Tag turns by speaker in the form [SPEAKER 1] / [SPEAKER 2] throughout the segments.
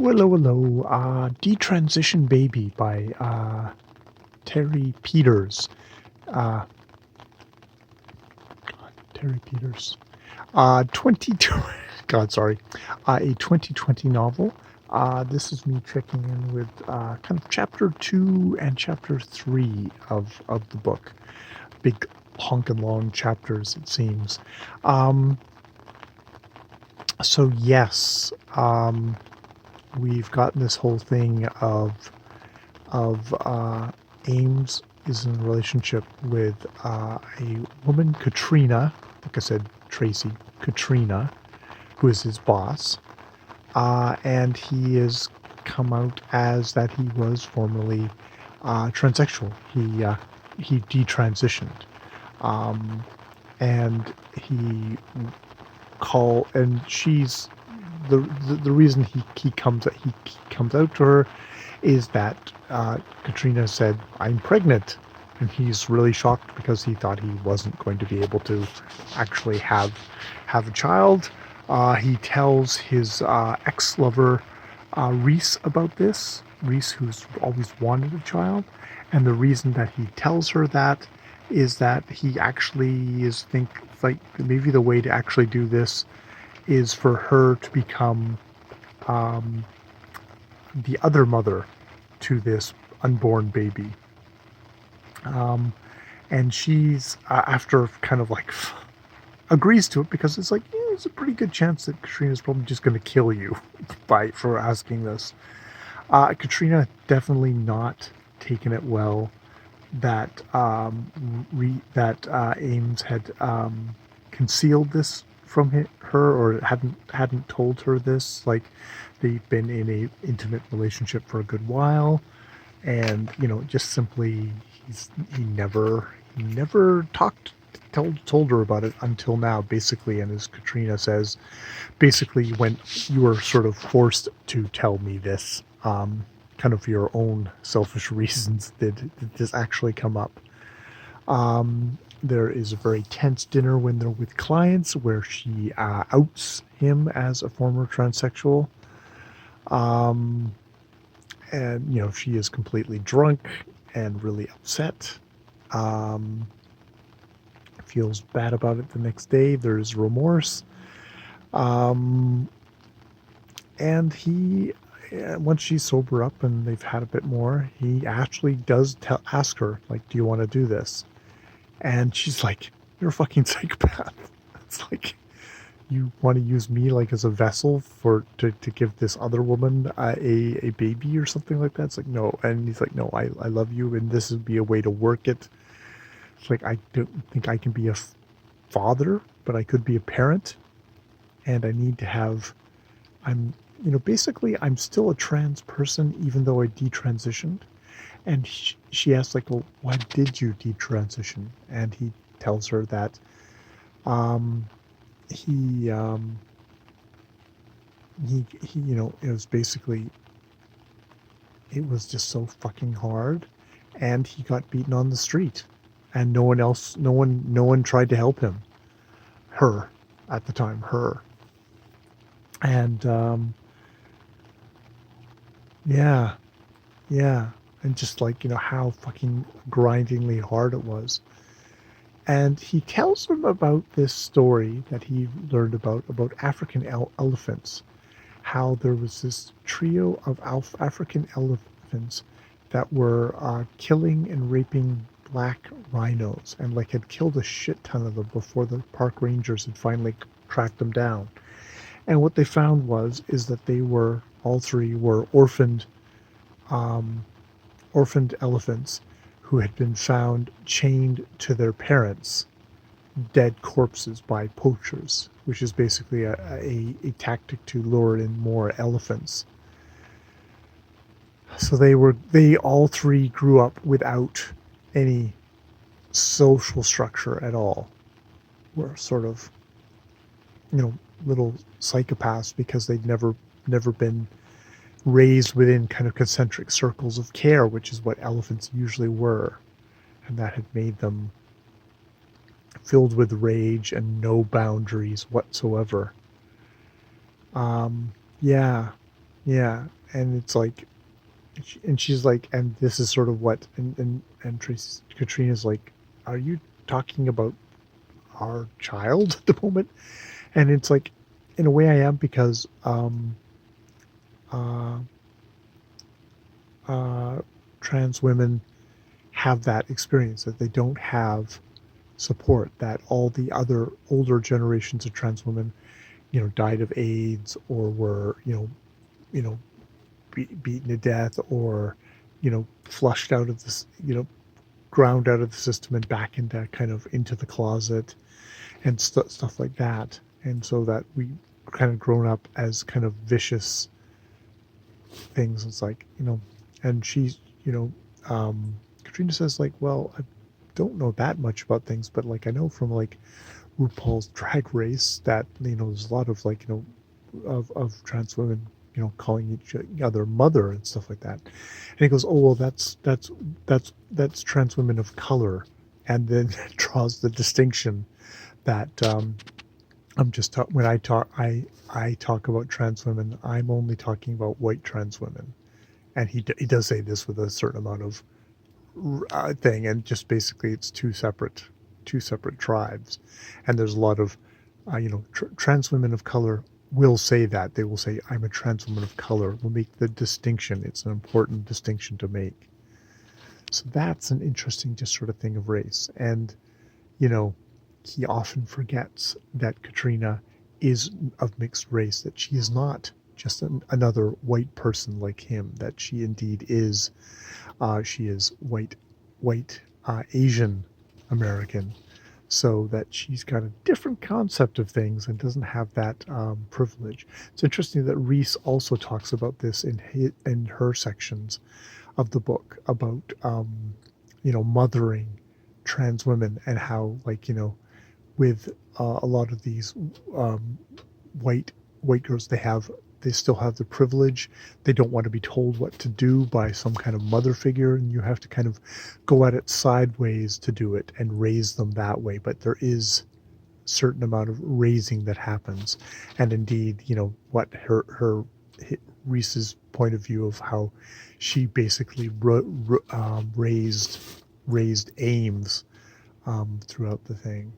[SPEAKER 1] Hello. Detransition Baby by Terry Peters. Uh, Terry Peters. 22. God, sorry. A 2020 novel. This is me checking in with kind of chapter 2 and chapter 3 of the book. Big honkin' long chapters, it seems. So yes, we've gotten this whole thing of Ames is in a relationship with a woman, Katrina, like I said, Tracy, Katrina, who is his boss, and he has come out as that he was formerly transsexual. He detransitioned, and she's the reason he comes out to her is that Katrina said, "I'm pregnant," and he's really shocked because he thought he wasn't going to be able to actually have a child. He tells his ex-lover Reese about this. Reese, who's always wanted a child, and the reason that he tells her that is that he actually like maybe the way to actually do this is for her to become the other mother to this unborn baby. And she's after kind of like agrees to it because it's like there's a pretty good chance that Katrina's probably just going to kill you for asking this. Katrina definitely not taken it well that Ames had concealed this from her or hadn't told her this. Like they've been in a intimate relationship for a good while, and just simply he never told her about it until now, basically. And as Katrina says, basically when you were sort of forced to tell me this, kind of for your own selfish reasons, did this actually come up. There is a very tense dinner when they're with clients where she outs him as a former transsexual. And she is completely drunk and really upset. Feels bad about it the next day. There's remorse. And he, once she's sober up and they've had a bit more, he actually does ask her, like, do you want to do this? And she's like, you're a fucking psychopath. It's like, you want to use me like as a vessel to give this other woman a baby or something like that? It's like, no. And he's like, no, I love you, and this would be a way to work it. It's like, I don't think I can be a father, but I could be a parent, and I need to have, basically I'm still a trans person even though I detransitioned. And she asks, like, well, why did you detransition? And he tells her that he it was basically, it was just so fucking hard, and he got beaten on the street, and no one tried to help him. Her, at the time, and yeah, and just like how fucking grindingly hard it was. And he tells them about this story that he learned about African elephants, how there was this trio of African elephants that were killing and raping black rhinos, and like had killed a shit ton of them before the park rangers had finally tracked them down. And what they found is that they were, all three were orphaned elephants who had been found chained to their parents, dead corpses by poachers, which is basically a tactic to lure in more elephants. So they all three grew up without any social structure at all. Were sort of, little psychopaths because they'd never been raised within kind of concentric circles of care, which is what elephants usually were. And that had made them filled with rage and no boundaries whatsoever. Yeah. Yeah, and it's like, and she's like, and this is sort of what, and Katrina's like, are you talking about our child at the moment? And it's like, in a way, I am, because uh, uh, trans women have that experience, that they don't have support, that all the other older generations of trans women, died of AIDS, or were, you know, beaten to death, or, flushed out of this, ground out of the system and back into kind of into the closet, and stuff like that. And so that we kind of grown up as kind of vicious things. It's like, and she's, Katrina says, like, well, I don't know that much about things, but like I know from like RuPaul's Drag Race that, there's a lot of like, of trans women, calling each other mother and stuff like that. And he goes, oh well, that's trans women of color, and then draws the distinction that, I'm just when I talk about trans women, I'm only talking about white trans women. And he does say this with a certain amount of thing, and just basically it's two separate tribes. And there's a lot of trans women of color will say that. They will say, I'm a trans woman of color. Will make the distinction. It's an important distinction to make. So that's an interesting just sort of thing of race. And you know he often forgets that Katrina is of mixed race, that she is not just another white person like him, that she indeed is, she is white Asian American, so that she's got a different concept of things and doesn't have that privilege. It's interesting that Reese also talks about this in her sections of the book about mothering trans women, and how, like, with a lot of these um, white girls, they still have the privilege. They don't want to be told what to do by some kind of mother figure, and you have to kind of go at it sideways to do it and raise them that way. But there is a certain amount of raising that happens, and indeed, what her Reese's point of view of how she basically raised Ames throughout the thing.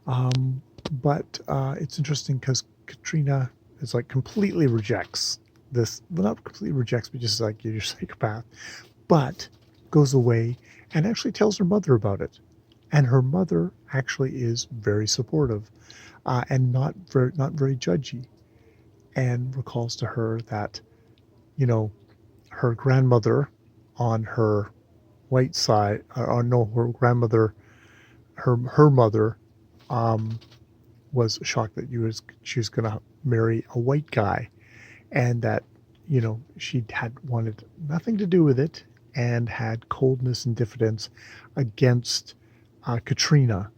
[SPEAKER 1] Um, but it's interesting because Katrina is like completely rejects this. Well, not completely rejects, but just like, you're a psychopath. But goes away and actually tells her mother about it, and her mother actually is very supportive, and not very judgy, and recalls to her that, you know her grandmother on her white side, or no, her grandmother, her mother, um, was shocked that she was going to marry a white guy, and that, she had wanted nothing to do with it, and had coldness and diffidence against Katrina,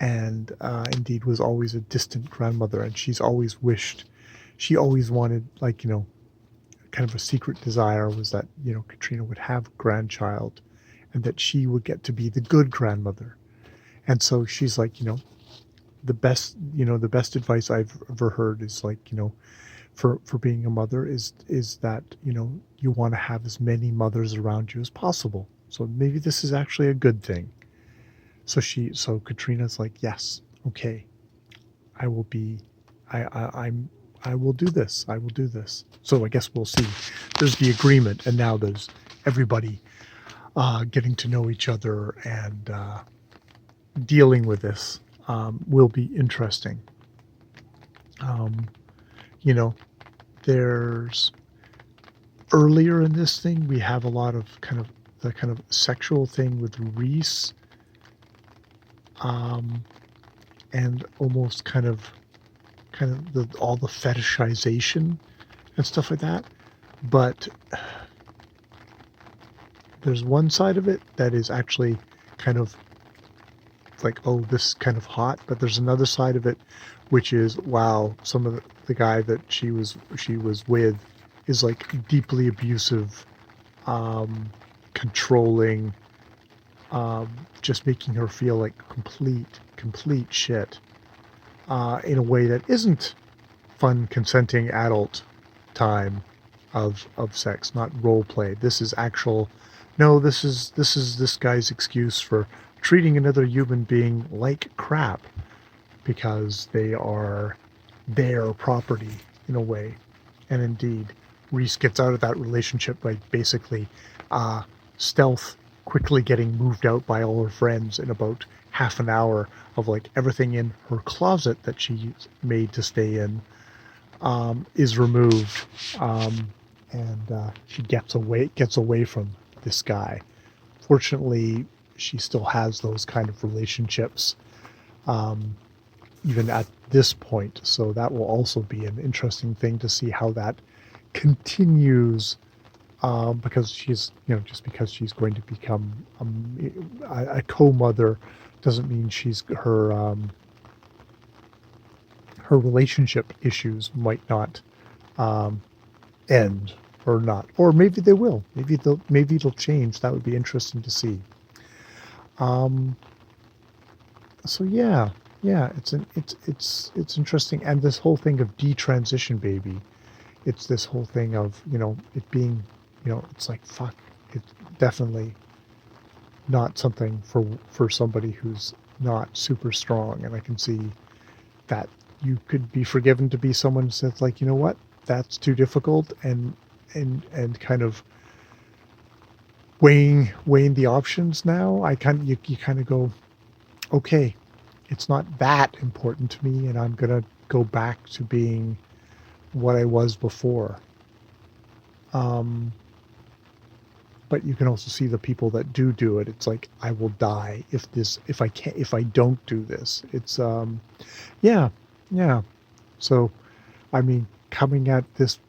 [SPEAKER 1] and indeed was always a distant grandmother, and she always wanted, like, kind of a secret desire was that, Katrina would have a grandchild, and that she would get to be the good grandmother. And so she's like, the best advice I've ever heard is, like, for being a mother is that, you want to have as many mothers around you as possible. So maybe this is actually a good thing. So Katrina's like, yes, okay, I will be, I will do this. I will do this. So I guess we'll see. There's the agreement, and now there's everybody getting to know each other, and dealing with this will be interesting. Um, you know, there's earlier in this thing, we have a lot of the kind of sexual thing with Reese, um, and almost all the fetishization and stuff like that. But there's one side of it that is actually kind of like, oh, this is kind of hot. But there's another side of it, which is, wow, some of the guy that she was with is like deeply abusive, controlling, just making her feel like complete shit, in a way that isn't fun, consenting adult time of sex, not role play. This is actual. No, this is this guy's excuse for treating another human being like crap because they are their property in a way. And indeed, Reese gets out of that relationship by basically stealth quickly getting moved out by all her friends in about half an hour of like everything in her closet that she made to stay in is removed, and she gets away from this guy. Fortunately, she still has those kind of relationships even at this point, so that will also be an interesting thing to see how that continues. Because she's, just because she's going to become a co-mother doesn't mean she's her relationship issues might not end or not, or maybe they will. Maybe it'll change. That would be interesting to see. Um, so yeah, it's interesting, and this whole thing of detransition baby. It's this whole thing of it being, it's like fuck. It's definitely not something for somebody who's not super strong, and I can see that you could be forgiven to be someone who says like, you know what, that's too difficult, and kind of weighing the options. Now you kind of go, okay, it's not that important to me, and I'm gonna go back to being what I was before. Um, but you can also see the people that do it. It's like, I will die if I don't do this. It's yeah, yeah. So I mean, coming at this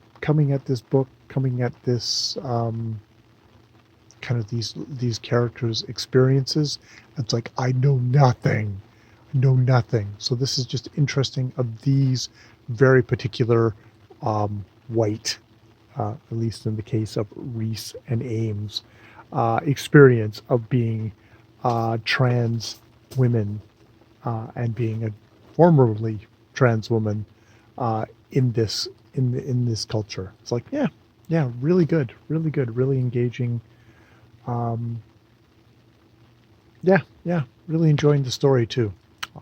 [SPEAKER 1] book, coming at this kind of these characters' experiences, it's like, I know nothing. So this is just interesting of these very particular white, at least in the case of Reese and Ames, experience of being trans women, and being a formerly trans woman in this culture. It's like, yeah, really good, really engaging. Um, yeah, really enjoying the story too.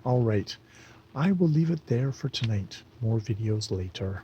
[SPEAKER 1] All right, I will leave it there for tonight. More videos later.